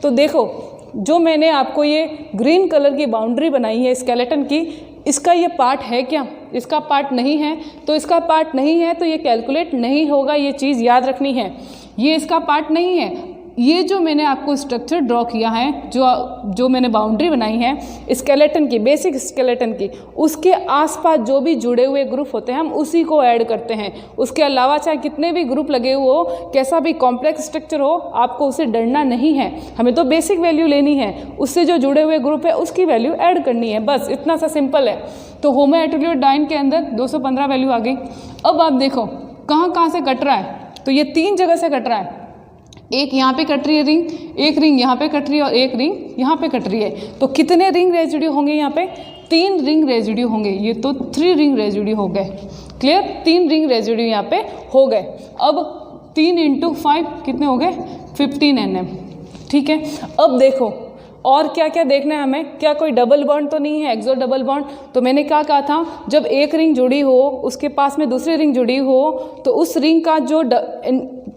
तो देखो जो मैंने आपको ये ग्रीन कलर की बाउंड्री बनाई है स्केलेटन की, इसका ये पार्ट है क्या, इसका पार्ट नहीं है। तो इसका पार्ट नहीं है तो ये कैलकुलेट नहीं होगा, ये चीज़ याद रखनी है, ये इसका पार्ट नहीं है। ये जो मैंने आपको स्ट्रक्चर ड्रॉ किया है, जो मैंने बाउंड्री बनाई है स्केलेटन की, बेसिक स्केलेटन की, उसके आसपास जो भी जुड़े हुए ग्रुप होते हैं हम उसी को ऐड करते हैं। उसके अलावा चाहे कितने भी ग्रुप लगे हुए हो, कैसा भी कॉम्प्लेक्स स्ट्रक्चर हो, आपको उसे डरना नहीं है। हमें तो बेसिक वैल्यू लेनी है, उससे जो जुड़े हुए ग्रुप है उसकी वैल्यू ऐड करनी है, बस इतना सा सिंपल है। तो होमो एन्यूलर डाइन के अंदर 215 वैल्यू आ गई। अब आप देखो कहाँ कहाँ से कट रहा है, तो ये 3 जगह से कट रहा है। एक यहाँ पे कट रही है रिंग, एक रिंग यहाँ पे कट रही है और एक रिंग यहाँ पे कट रही है। तो कितने रिंग रेजिड्यू होंगे यहाँ पे, 3 रिंग रेजिड्यू होंगे। ये तो 3 रिंग रेजिड्यू हो गए, क्लियर, 3 रिंग रेजिड्यू यहाँ पे हो गए। अब 3 × 5 कितने हो गए 15 Nm, ठीक है। अब देखो और क्या क्या देखना है हमें, क्या कोई डबल बॉन्ड तो नहीं है, एक्सो डबल बॉन्ड। तो मैंने क्या कहा था, जब एक रिंग जुड़ी हो उसके पास में दूसरी रिंग जुड़ी हो तो उस रिंग का जो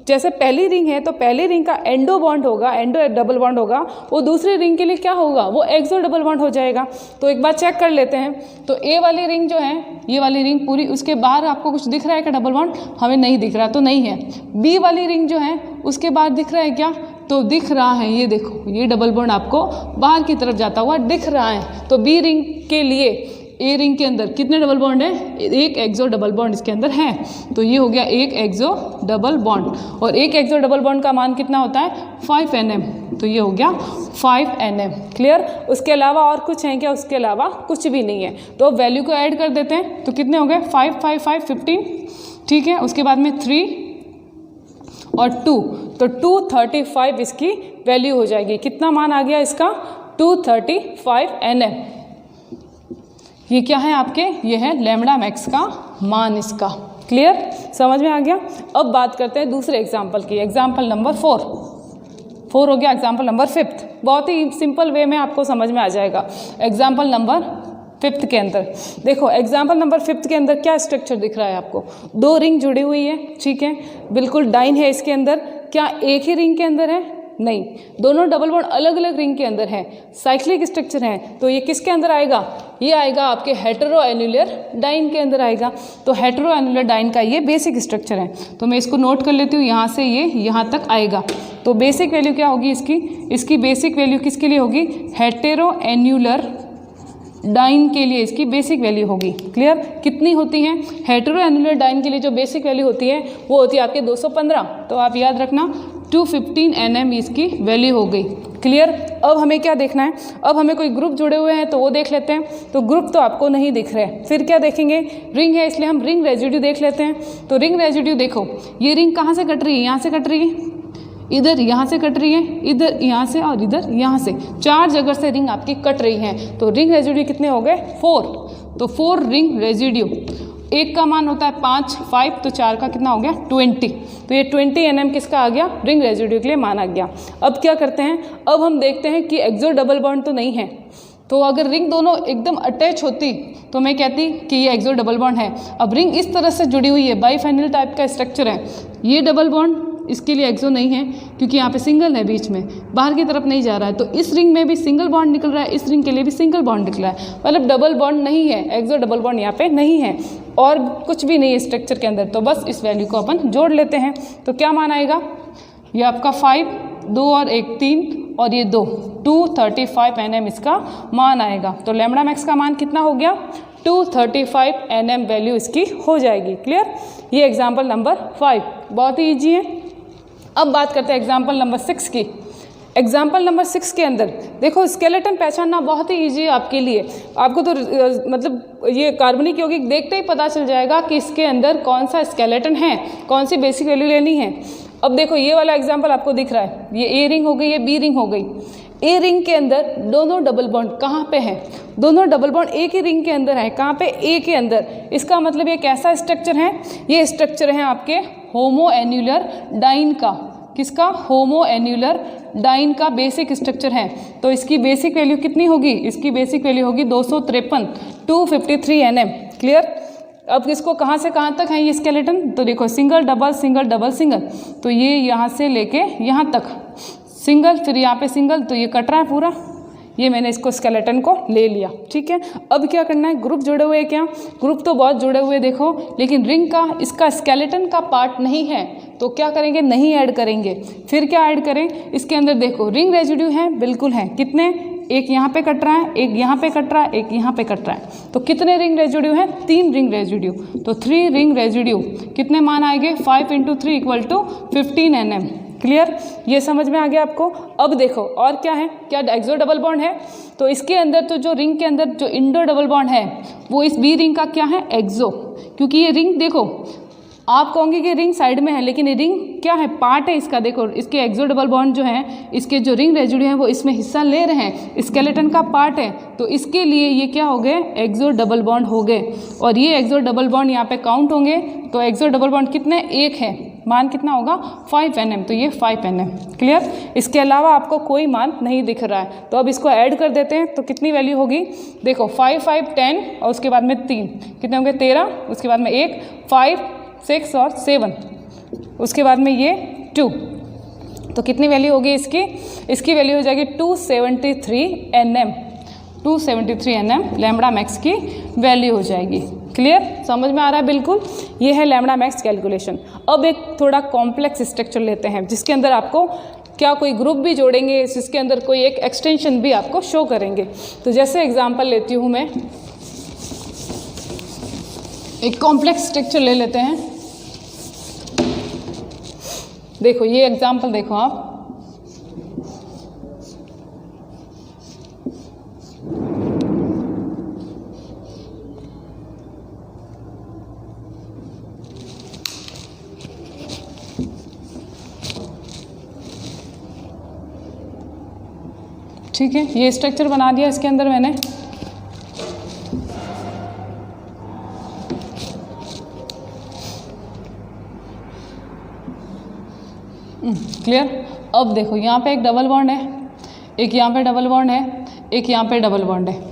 जैसे पहली रिंग है तो पहली रिंग का एंडो बॉन्ड होगा, एंडो डबल बॉन्ड होगा, वो दूसरी रिंग के लिए क्या होगा, वो एक्सो डबल बॉन्ड हो जाएगा। तो एक बार चेक कर लेते हैं। तो ए वाली रिंग जो है, ये वाली रिंग पूरी, उसके बाहर आपको कुछ दिख रहा है क्या डबल बॉन्ड, हमें नहीं दिख रहा, तो नहीं है। बी वाली रिंग जो है उसके बाहर दिख रहा है क्या, तो दिख रहा है, ये देखो ये डबल बॉन्ड आपको बाहर की तरफ जाता हुआ दिख रहा है। तो बी रिंग के लिए ए रिंग के अंदर कितने डबल बॉन्ड है, एक एक्सो डबल बॉन्ड इसके अंदर है। तो ये हो गया एक एक्सो डबल बॉन्ड, और एक एक्सो डबल बॉन्ड का मान कितना होता है 5 Nm। तो ये हो गया 5 Nm, क्लियर। उसके अलावा और कुछ है क्या, उसके अलावा कुछ भी नहीं है। तो अब वैल्यू को ऐड कर देते हैं, तो कितने हो गए 5 5 5 15, ठीक है। उसके बाद में 3 और 2, तो 235 इसकी वैल्यू हो जाएगी। कितना मान आ गया इसका 235 Nm। ये क्या है आपके, ये है लैम्बडा मैक्स का मान इसका, क्लियर, समझ में आ गया। अब बात करते हैं दूसरे एग्जाम्पल की, एग्जाम्पल नंबर 4 हो गया। एग्जाम्पल नंबर 5 बहुत ही सिंपल वे में आपको समझ में आ जाएगा। एग्जाम्पल नंबर 5 के अंदर देखो, एग्जाम्पल नंबर 5 के अंदर क्या स्ट्रक्चर दिख रहा है आपको, 2 रिंग जुड़ी हुई है, ठीक है, बिल्कुल डाइन है इसके अंदर। क्या एक ही रिंग के अंदर है, नहीं, दोनों डबल बॉन्ड अलग अलग रिंग के अंदर है, साइक्लिक स्ट्रक्चर है। तो ये किसके अंदर आएगा? ये आएगा आपके हेटेरो एन्युलर डाइन के अंदर आएगा। तो हेटेरो एन्युलर डाइन का ये बेसिक स्ट्रक्चर है। तो मैं इसको नोट कर लेती हूँ, यहाँ से ये यहाँ तक आएगा। तो बेसिक वैल्यू क्या होगी इसकी बेसिक वैल्यू किसके लिए होगी? हेटेरो एन्युलर डाइन के लिए इसकी बेसिक वैल्यू होगी। क्लियर? कितनी होती हैं? हेटेरो एन्युलर डाइन के लिए जो बेसिक वैल्यू होती है वो होती है आपके 215। तो आप याद रखना 215 Nm इसकी वैल्यू हो गई। क्लियर? अब हमें क्या देखना है? अब हमें कोई ग्रुप जुड़े हुए हैं तो वो देख लेते हैं। तो ग्रुप तो आपको नहीं दिख रहे, फिर क्या देखेंगे? रिंग है, इसलिए हम रिंग रेजिड्यू देख लेते हैं। तो रिंग रेजिड्यू देखो, ये रिंग कहाँ से कट रही है? यहाँ से कट रही है, इधर यहाँ से कट रही है, इधर यहाँ से और इधर यहाँ से, 4 जगह से रिंग आपकी कट रही है। तो रिंग रेजिड्यू कितने हो गए? 4। तो 4 रिंग रेजिड्यू, एक का मान होता है 5, तो 4 का कितना हो गया? 20। तो ये 20 Nm किसका आ गया? रिंग रेजिड्यू के लिए मान आ गया। अब क्या करते हैं? अब हम देखते हैं कि एक्सो डबल बॉन्ड तो नहीं है। तो अगर रिंग दोनों एकदम अटैच होती तो मैं कहती कि ये एक्सो डबल बॉन्ड है। अब रिंग इस तरह से जुड़ी हुई है, बाइफेनिल टाइप का स्ट्रक्चर है, ये डबल बॉन्ड इसके लिए एक्सो नहीं है क्योंकि यहाँ पे सिंगल है, बीच में बाहर की तरफ नहीं जा रहा है। तो इस रिंग में भी सिंगल बॉन्ड निकल रहा है, इस रिंग के लिए भी सिंगल बॉन्ड निकला है, मतलब डबल बॉन्ड नहीं है, एक्सो डबल बॉन्ड यहाँ पे नहीं है और कुछ भी नहीं है स्ट्रक्चर के अंदर। तो बस इस वैल्यू को अपन जोड़ लेते हैं। तो क्या मान आएगा? ये आपका 5, 2 और 1 3 और ये 2, 235 Nm इसका मान आएगा। तो लैम्बडा मैक्स का मान कितना हो गया? 235 Nm वैल्यू इसकी हो जाएगी। क्लियर? ये एग्जाम्पल नंबर 5 बहुत ही ईजी है। अब बात करते हैं एग्जाम्पल नंबर 6 की। एग्जाम्पल नंबर 6 के अंदर देखो, स्केलेटन पहचानना बहुत ही ईजी है आपके लिए। आपको तो मतलब ये कार्बनिक यौगिक देखते ही पता चल जाएगा कि इसके अंदर कौन सा स्केलेटन है, कौन सी बेसिक वैल्यू लेनी है। अब देखो ये वाला एग्जाम्पल आपको दिख रहा है, ये ए रिंग हो गई, ये बी रिंग हो गई। ए रिंग के अंदर दोनों डबल बॉन्ड कहाँ पे हैं? दोनों डबल बॉन्ड एक ही रिंग के अंदर है। कहाँ पे? ए के अंदर। इसका मतलब ये कैसा स्ट्रक्चर है? ये स्ट्रक्चर है आपके होमो एन्युलर डाइन का। किसका? होमो एन्युलर डाइन का बेसिक स्ट्रक्चर है। तो इसकी बेसिक वैल्यू कितनी होगी? इसकी बेसिक वैल्यू होगी 253, 253 Nm। क्लियर? अब इसको कहाँ से कहाँ तक है ये स्केलेटन? तो देखो single double single double single, तो ये यहाँ से लेके यहाँ तक सिंगल, फिर यहाँ पे सिंगल, तो ये कट रहा है पूरा। ये मैंने इसको स्केलेटन को ले लिया। ठीक है, अब क्या करना है? ग्रुप जुड़े हुए क्या? ग्रुप तो बहुत जुड़े हुए देखो, लेकिन रिंग का इसका स्केलेटन का पार्ट नहीं है, तो क्या करेंगे? नहीं ऐड करेंगे। फिर क्या ऐड करें? इसके अंदर देखो रिंग रेजिड्यू है, बिल्कुल है। कितने? एक यहाँ पे कट रहा है, एक यहाँ पे कट रहा है, एक यहाँ पे कट रहा है। तो कितने रिंग रेजिड्यू हैं? 3 रिंग रेजिड्यू। तो 3 रिंग रेजिड्यू कितने मान आएंगे? 5 × 3 = 15 Nm। क्लियर? ये समझ में आ गया आपको? अब देखो और क्या है? क्या एक्सो डबल बॉन्ड है? तो इसके अंदर तो जो रिंग के अंदर जो इंडो डबल बॉन्ड है वो इस बी रिंग का क्या है? एक्सो। क्योंकि ये रिंग देखो, आप कहोगे कि रिंग साइड में है, लेकिन ये रिंग क्या है? पार्ट है इसका। देखो इसके एक्सो डबल बॉन्ड जो है, इसके जो रिंग रेजिड्यू हैं वो इसमें हिस्सा ले रहे हैं, स्केलेटन का पार्ट है। तो इसके लिए ये क्या हो गए? एक्सो डबल बॉन्ड हो गए। और ये एक्सो डबल बॉन्ड यहाँ पे काउंट होंगे। तो एक्सो डबल बॉन्ड कितने? 1 है। मान कितना होगा? 5 Nm। तो ये 5 Nm। क्लियर? इसके अलावा आपको कोई मान नहीं दिख रहा है। तो अब इसको ऐड कर देते हैं, तो कितनी वैल्यू होगी? देखो 5 5 10 और उसके बाद में 3 कितने होंगे? 13, उसके बाद में 1 5 6 और 7, उसके बाद में ये 2। तो कितनी वैल्यू होगी इसकी? इसकी वैल्यू हो जाएगी 273 Nm। 273 Nm लैम्बडा मैक्स की वैल्यू हो जाएगी। क्लियर? समझ में आ रहा है? बिल्कुल। ये है लैम्बडा मैक्स कैलकुलेशन। अब एक थोड़ा कॉम्प्लेक्स स्ट्रक्चर लेते हैं जिसके अंदर आपको क्या कोई ग्रुप भी जोड़ेंगे, जिसके अंदर कोई एक एक्सटेंशन भी आपको शो करेंगे। तो जैसे एग्जांपल लेती हूँ मैं, एक कॉम्प्लेक्स स्ट्रक्चर ले लेते हैं। देखो ये एग्जांपल देखो आप, ठीक है, ये स्ट्रक्चर बना दिया इसके अंदर मैंने। क्लियर? अब देखो यहाँ पे एक डबल बॉन्ड है, एक यहाँ पे डबल बॉन्ड है, एक यहाँ पे डबल बॉन्ड है।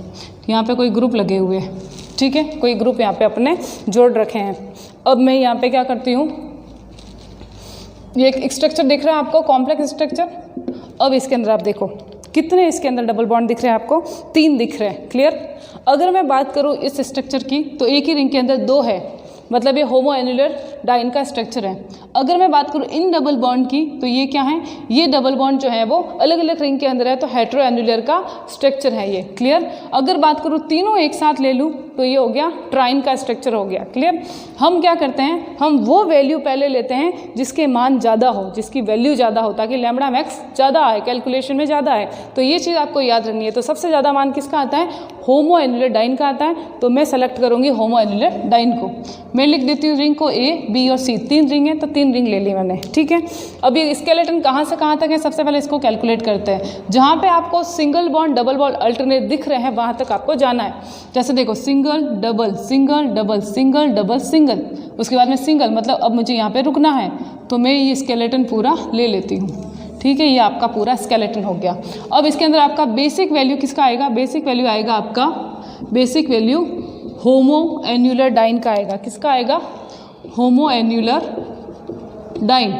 यहाँ पे कोई ग्रुप लगे हुए हैं, ठीक है, कोई ग्रुप यहाँ पे अपने जोड़ रखे हैं। अब मैं यहाँ पे क्या करती हूँ, ये एक स्ट्रक्चर दिख रहा है आपको, कॉम्प्लेक्स स्ट्रक्चर। अब इसके अंदर आप देखो कितने इसके अंदर डबल बॉन्ड दिख रहे हैं आपको, 3 दिख रहे हैं। क्लियर। अगर मैं बात करूँ इस स्ट्रक्चर की तो एक ही रिंग के अंदर 2 है, मतलब ये होमो एन्युलर डाइन का स्ट्रक्चर है। अगर मैं बात करूँ इन डबल बॉन्ड की तो ये क्या है, ये डबल बॉन्ड जो है वो अलग अलग रिंग के अंदर है, तो हेटेरो एन्युलर का स्ट्रक्चर है ये। क्लियर। अगर बात करूँ तीनों एक साथ ले लूँ तो ये हो गया ट्राइन का स्ट्रक्चर हो गया। क्लियर। हम क्या करते हैं, हम वो वैल्यू पहले लेते हैं जिसके मान ज़्यादा हो, जिसकी वैल्यू ज़्यादा हो, ताकि लैम्बडा मैक्स ज़्यादा आए, कैलकुलेशन में ज़्यादा आए। तो ये चीज़ आपको याद रखनी है। तो सबसे ज़्यादा मान किसका आता है, होमो एन्युलर डाइन का आता है, तो मैं सेलेक्ट करूँगी होमो एन्युलर डाइन को। मैं लिख देती हूँ रिंग को A, B और C, 3 रिंग है तो 3 रिंग ले ली मैंने। ठीक है। अब ये स्केलेटन कहाँ से कहाँ तक है, सबसे पहले इसको कैलकुलेट करते हैं। जहाँ पे आपको single bond double bond alternate दिख रहे हैं वहाँ तक आपको जाना है। जैसे देखो single double single double single double single, उसके बाद में सिंगल, मतलब अब मुझे यहाँ पे रुकना है तो मैं ये स्केलेटन पूरा ले लेती हूँ। ठीक है, ये आपका पूरा स्केलेटन हो गया। अब इसके अंदर आपका बेसिक वैल्यू किसका आएगा, बेसिक वैल्यू आएगा आपका, बेसिक वैल्यू होमो एन्युलर डाइन का आएगा। किसका आएगा, होमो एन्युलर डाइन।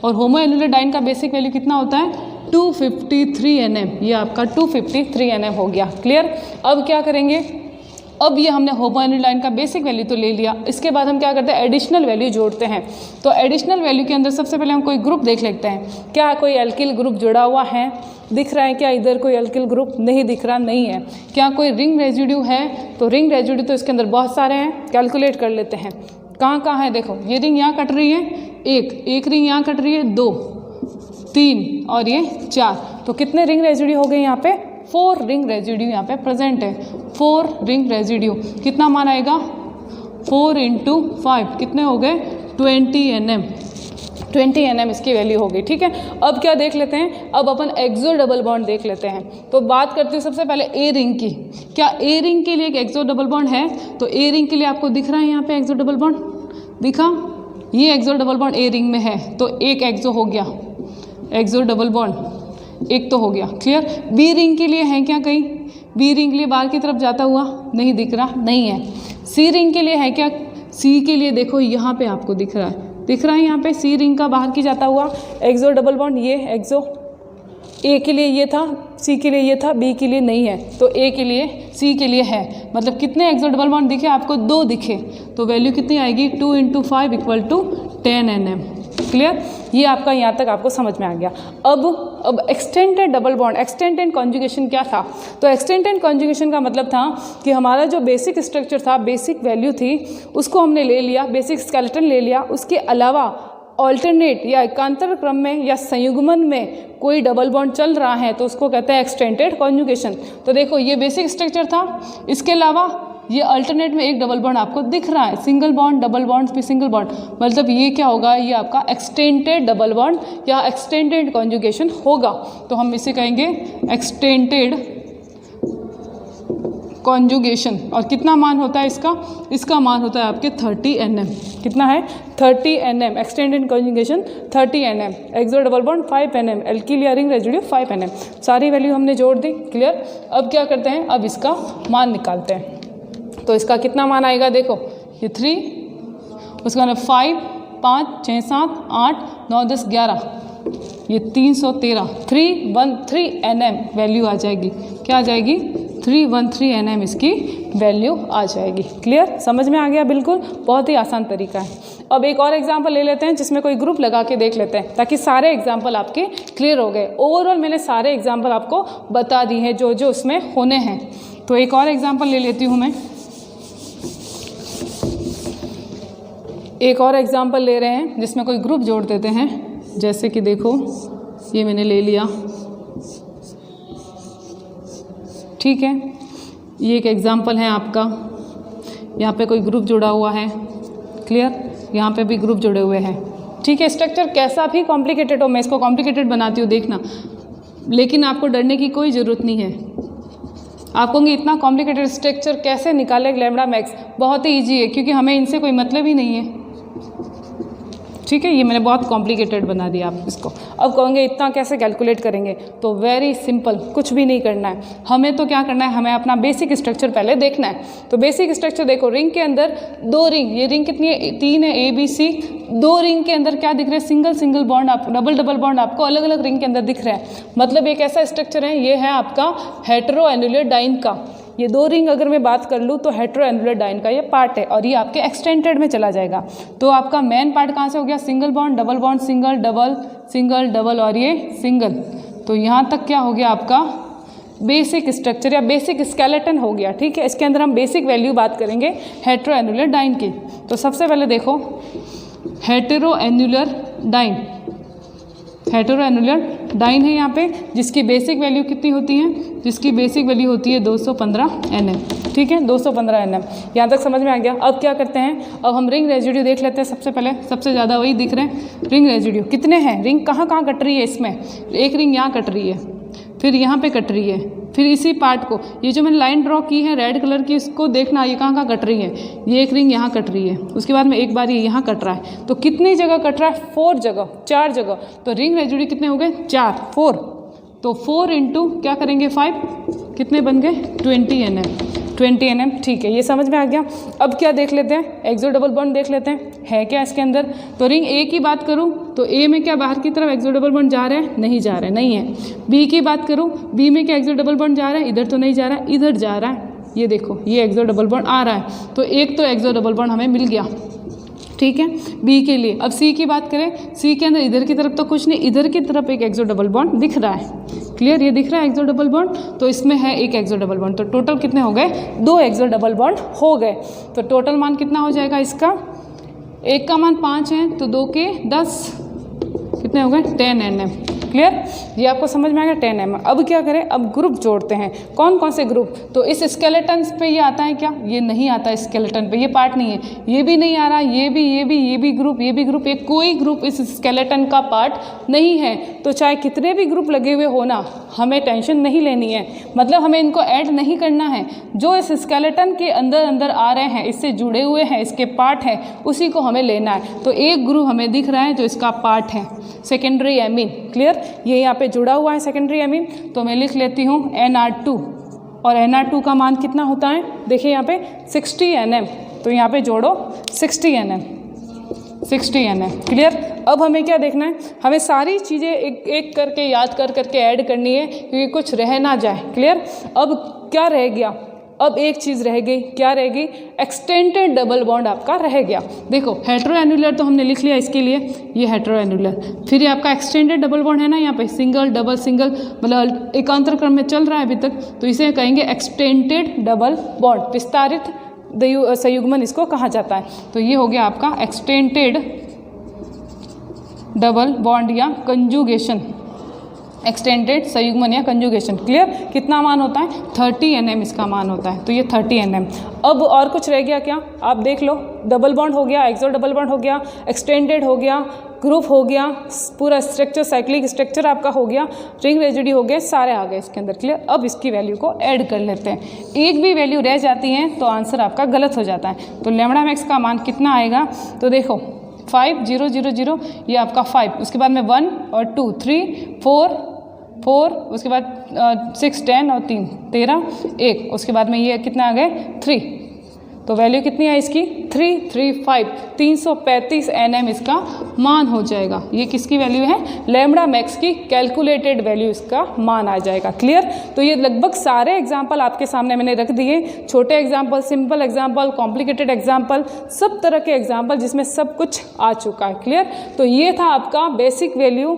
और होमो एन्युलर डाइन का बेसिक वैल्यू कितना होता है, 253 nm। ये आपका 253 nm हो गया। क्लियर। अब क्या करेंगे, अब ये हमने होमो एन्युलर डाइन का बेसिक वैल्यू तो ले लिया, इसके बाद हम क्या करते हैं, एडिशनल वैल्यू जोड़ते हैं। तो एडिशनल वैल्यू के अंदर सबसे पहले हम कोई ग्रुप देख लेते हैं, क्या कोई एल्किल ग्रुप जुड़ा हुआ है, दिख रहा है क्या, इधर कोई एल्किल ग्रुप नहीं दिख रहा, नहीं है। क्या कोई रिंग रेजिड्यू है, तो रिंग रेजिड्यू तो इसके अंदर बहुत सारे हैं, कैलकुलेट कर लेते हैं कहाँ कहाँ है। देखो ये रिंग यहाँ कट रही है, एक रिंग यहाँ कट रही है, 2 3 और ये 4, तो कितने रिंग रेजिड्यू हो गए यहाँ पे, 4 रिंग रेजिड्यू यहाँ पे प्रेजेंट है। 4 रिंग रेजिड्यू कितना मान आएगा, 4 × 5 कितने हो गए, 20 nm। 20 nm इसकी वैल्यू हो गई। ठीक है। अब क्या देख लेते हैं, अब अपन एक्सो डबल बॉन्ड देख लेते हैं। तो बात करती हूँ सबसे पहले ए रिंग की। क्या ए रिंग के लिए एक एक्सो डबल बॉन्ड है, तो ए रिंग के लिए आपको दिख रहा है यहाँ पे एक्सो डबल बॉन्ड दिखा, ये एक्सो डबल बॉन्ड ए रिंग में है, तो एक एक्सो हो गया, एक्सो डबल बॉन्ड एक तो हो गया। क्लियर। बी रिंग के लिए है क्या कहीं, बी रिंग के लिए बाहर की तरफ जाता हुआ नहीं दिख रहा, नहीं है। सी रिंग के लिए है क्या, सी के लिए देखो यहाँ पे आपको दिख रहा है यहाँ पे, सी रिंग का बाहर की जाता हुआ एक्सो डबल बॉन्ड, ये एक्सो, ए के लिए ये था, सी के लिए ये था, बी के लिए नहीं है, तो ए के लिए, सी के लिए है। मतलब कितने एक्सो डबल बॉन्ड दिखे आपको, 2 दिखे, तो वैल्यू कितनी आएगी, 2 × 5 = 10 nm। क्लियर। ये आपका यहाँ तक आपको समझ में आ गया। अब extended double bond, extended conjugation क्या था, तो एक्सटेंडेड कॉन्जुगेशन का मतलब था कि हमारा जो बेसिक स्ट्रक्चर था, बेसिक वैल्यू थी, उसको हमने ले लिया, बेसिक स्केलेटन ले लिया, उसके अलावा ऑल्टरनेट या एकांतर क्रम में या संयुग्मन में कोई डबल बॉन्ड चल रहा है तो उसको कहते हैं एक्सटेंडेड कॉन्जुगेशन। तो देखो ये बेसिक स्ट्रक्चर था, इसके अलावा ये अल्टरनेट में एक डबल बॉन्ड आपको दिख रहा है, सिंगल बॉन्ड डबल बॉन्ड फिर सिंगल बॉन्ड, मतलब ये क्या होगा, ये आपका एक्सटेंडेड डबल बॉन्ड या एक्सटेंडेड कॉन्जुगेशन होगा। तो हम इसे कहेंगे एक्सटेंडेड कॉन्जुगेशन। और कितना मान होता है इसका, इसका मान होता है आपके 30 nm। कितना है, 30 nm। एक्सटेंडेड कॉन्जुगेशन 30 nm, एक्सो डबल बॉन्ड 5 nm, एल्किल या रिंग रेजिड्यू 5 nm। सारी वैल्यू हमने जोड़ दी। क्लियर। अब क्या करते हैं, अब इसका मान निकालते हैं। तो इसका कितना मान आएगा, देखो ये 3, उसके बाद 5 5 6 7 8 9 10 11, ये 313, 313 nm वैल्यू आ जाएगी। क्या आ जाएगी, 313 nm इसकी वैल्यू आ जाएगी। क्लियर, समझ में आ गया, बिल्कुल बहुत ही आसान तरीका है। अब एक और एग्जांपल ले लेते हैं जिसमें कोई ग्रुप लगा के देख लेते हैं, ताकि सारे एग्जांपल आपके क्लियर हो गए। ओवरऑल मैंने सारे एग्जांपल आपको बता दी हैं जो जो उसमें होने हैं। तो एक और एग्जांपल ले लेती हूँ मैं, एक और एग्जांपल ले रहे हैं जिसमें कोई ग्रुप जोड़ देते हैं। जैसे कि देखो ये मैंने ले लिया, ठीक है, ये एक एग्जांपल है आपका। यहाँ पे कोई ग्रुप जुड़ा हुआ है। क्लियर, यहाँ पे भी ग्रुप जुड़े हुए हैं। ठीक है, स्ट्रक्चर कैसा भी कॉम्प्लिकेटेड हो, मैं इसको कॉम्प्लिकेटेड बनाती हूँ, देखना, लेकिन आपको डरने की कोई ज़रूरत नहीं है। आप कहोगे इतना कॉम्प्लिकेटेड स्ट्रक्चर कैसे निकाले लैम्बडा मैक्स, बहुत ही ईजी है, क्योंकि हमें इनसे कोई मतलब ही नहीं है। ठीक है, ये मैंने बहुत कॉम्प्लिकेटेड बना दिया आप इसको। अब कहोगे इतना कैसे कैलकुलेट करेंगे, तो वेरी सिंपल, कुछ भी नहीं करना है हमें। तो क्या करना है, हमें अपना बेसिक स्ट्रक्चर पहले देखना है। तो बेसिक स्ट्रक्चर देखो, रिंग के अंदर 2 रिंग, ये रिंग कितनी है, 3 है, ABC। 2 रिंग के अंदर क्या दिख रहे हैं, सिंगल सिंगल बॉन्ड, आप डबल डबल बॉन्ड आपको अलग अलग रिंग के अंदर दिख रहे हैं। मतलब एक ऐसा स्ट्रक्चर है, ये है आपका हेटेरोएन्युलर डाइन का। ये 2 रिंग अगर मैं बात कर लूँ तो हेटेरोएन्युलर डाइन का ये पार्ट है, और ये आपके एक्सटेंडेड में चला जाएगा। तो आपका मेन पार्ट कहाँ से हो गया, single bond, double bond, single double, single double और ये सिंगल। तो यहाँ तक क्या हो गया आपका बेसिक स्ट्रक्चर या बेसिक स्केलेटन हो गया। ठीक है, इसके अंदर हम बेसिक वैल्यू बात करेंगे हेटेरोएन्युलर डाइन की। तो सबसे पहले देखो हेटेरोएन्युलर डाइन, हेटेरोएन्युलर डाइन है यहाँ पे, जिसकी बेसिक वैल्यू कितनी होती है, जिसकी बेसिक वैल्यू होती है 215 Nm। ठीक है, 215 Nm, यहाँ तक समझ में आ गया। अब क्या करते हैं, अब हम रिंग रेजिड्यू देख लेते हैं। सबसे पहले सबसे ज़्यादा वही दिख रहे हैं रिंग रेजिड्यू, कितने हैं, रिंग कहाँ कहाँ कट रही है इसमें, एक रिंग यहाँ कट रही है, फिर यहाँ पे कट रही है, फिर इसी पार्ट को, ये जो मैंने लाइन ड्रॉ की है रेड कलर की, इसको देखना ये कहाँ कहाँ कट रही है। ये एक रिंग यहाँ कट रही है, उसके बाद में एक बार ये यहाँ कट रहा है। तो कितनी जगह कट रहा है, 4 जगह, 4 जगह। तो रिंग रेजिड्यू कितने हो गए, 4, 4। तो 4 इंटू क्या करेंगे 5, कितने बन गए 20 Nm, 20 Nm। ठीक है, ये समझ में आ गया। अब क्या देख लेते हैं, एक्सो डबल बॉन्ड देख लेते हैं है क्या इसके अंदर। तो रिंग ए की बात करूं तो ए में क्या बाहर की तरफ एक्सो डबल बॉन्ड जा रहे हैं, नहीं जा रहे, नहीं है। बी की बात करूं, बी में क्या एक्सो डबल बॉन्ड जा रहा है, इधर तो नहीं जा रहा है, इधर जा रहा है। ये देखो ये एक्सो डबल बॉन्ड आ रहा है, तो एक तो एक्सो डबल बॉन्ड हमें मिल गया। ठीक है, बी के लिए। अब सी की बात करें, सी के अंदर इधर की तरफ तो कुछ नहीं, इधर की तरफ एक एक्सो डबल बॉन्ड दिख रहा है। क्लियर, ये दिख रहा है एक्सो डबल बॉन्ड, तो इसमें है एक एक्सो डबल बॉन्ड। तो टोटल कितने हो गए, 2 एक्सो डबल बॉन्ड हो गए। तो टोटल मान कितना हो जाएगा इसका, एक का मान 5 है तो 2 के 10, कितने हो गए 10 Nm। क्लियर, ये आपको समझ में आ गया 10 Nm। अब क्या करें, अब ग्रुप जोड़ते हैं। कौन कौन से ग्रुप, तो इस स्केलेटन पे ये आता है क्या, ये नहीं आता है स्केलेटन पे, ये पार्ट नहीं है, ये भी नहीं आ रहा, ये भी ग्रुप, ये भी ग्रुप, ये कोई ग्रुप इस स्केलेटन का पार्ट नहीं है। तो चाहे कितने भी ग्रुप लगे हुए हो ना, हमें टेंशन नहीं लेनी है, मतलब हमें इनको ऐड नहीं करना है। जो इस स्केलेटन के अंदर अंदर आ रहे हैं, इससे जुड़े हुए हैं, इसके पार्ट हैं, उसी को हमें लेना है। तो एक ग्रुप हमें दिख रहा है जो इसका पार्ट है, सेकेंडरी एमीन। क्लियर, ये यहाँ पे जुड़ा हुआ है सेकेंडरी एमीन, तो मैं लिख लेती हूँ NR2, और NR2 का मान कितना होता है, देखिए यहाँ पे 60 Nm। तो यहाँ पे जोड़ो 60 Nm, 60 Nm। क्लियर, अब हमें क्या देखना है, हमें सारी चीज़ें एक एक करके याद करके ऐड करनी है, क्योंकि कुछ रह ना जाए। क्लियर, अब क्या रह गया, अब एक चीज़ रह गई, क्या रहेगी, एक्सटेंडेड डबल बॉन्ड आपका रह गया। देखो हेटेरोएन्युलर तो हमने लिख लिया इसके लिए, ये हेटेरोएन्युलर, फिर ये आपका एक्सटेंडेड डबल बॉन्ड है ना, यहाँ पे सिंगल डबल सिंगल, मतलब एकांतर क्रम में चल रहा है अभी तक, तो इसे कहेंगे एक्सटेंडेड डबल बॉन्ड, विस्तारित संयुग्मन इसको कहा जाता है। तो ये हो गया आपका एक्सटेंडेड डबल बॉन्ड या कंजुगेशन, एक्सटेंडेड संयुग्मन या कंजुगेशन। क्लियर, कितना मान होता है 30 Nm इसका मान होता है, तो ये 30 Nm। अब और कुछ रह गया क्या, आप देख लो, डबल बॉन्ड हो गया, एक्सो डबल बॉन्ड हो गया, एक्सटेंडेड हो गया, ग्रुप हो गया, पूरा स्ट्रक्चर साइक्लिक स्ट्रक्चर आपका हो गया, रिंग रेजिड्यू हो गए, सारे आ गए इसके अंदर। क्लियर, अब इसकी वैल्यू को ऐड कर लेते हैं। एक भी वैल्यू रह जाती है तो आंसर आपका गलत हो जाता है। तो लैम्बडा मैक्स का मान कितना आएगा, तो देखो 5 0 0 0, ये आपका 5, उसके बाद में 1 और 2 3 4, उसके बाद 6 10 और 3 13 1, उसके बाद में ये कितना आ गए 3। तो वैल्यू कितनी है इसकी 335, 335 Nm इसका मान हो जाएगा। ये किसकी वैल्यू है, लैम्बडा मैक्स की कैलकुलेटेड वैल्यू इसका मान आ जाएगा। क्लियर, तो ये लगभग सारे एग्जाम्पल आपके सामने मैंने रख दिए, छोटे example, simple example, complicated example, सब तरह के एग्जाम्पल जिसमें सब कुछ आ चुका है। क्लियर, तो ये था आपका बेसिक वैल्यू,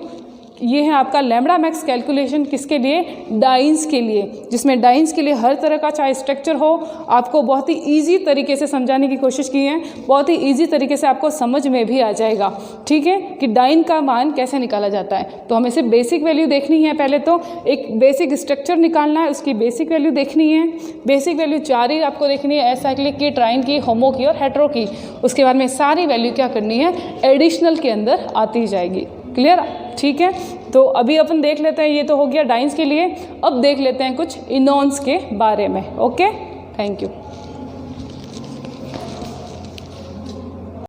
ये है आपका लैम्बडा मैक्स कैलकुलेशन, किसके लिए, डाइंस के लिए, जिसमें डाइंस के लिए हर तरह का चाहे स्ट्रक्चर हो, आपको बहुत ही इजी तरीके से समझाने की कोशिश की है, बहुत ही इजी तरीके से आपको समझ में भी आ जाएगा। ठीक है, कि डाइन का मान कैसे निकाला जाता है। तो हमें सिर्फ बेसिक वैल्यू देखनी है, पहले तो एक बेसिक स्ट्रक्चर निकालना है, उसकी बेसिक वैल्यू देखनी है। बेसिक वैल्यू 4 ही आपको देखनी है, एसाइक्लिक की, ट्राइन की, होमो की और हेटेरो की। उसके बाद में सारी वैल्यू क्या करनी है, एडिशनल के अंदर आती जाएगी। क्लियर, ठीक है, तो अभी अपन देख लेते हैं, ये तो हो गया डाइंस के लिए। अब देख लेते हैं कुछ इनॉन्स के बारे में। Okay, thank you.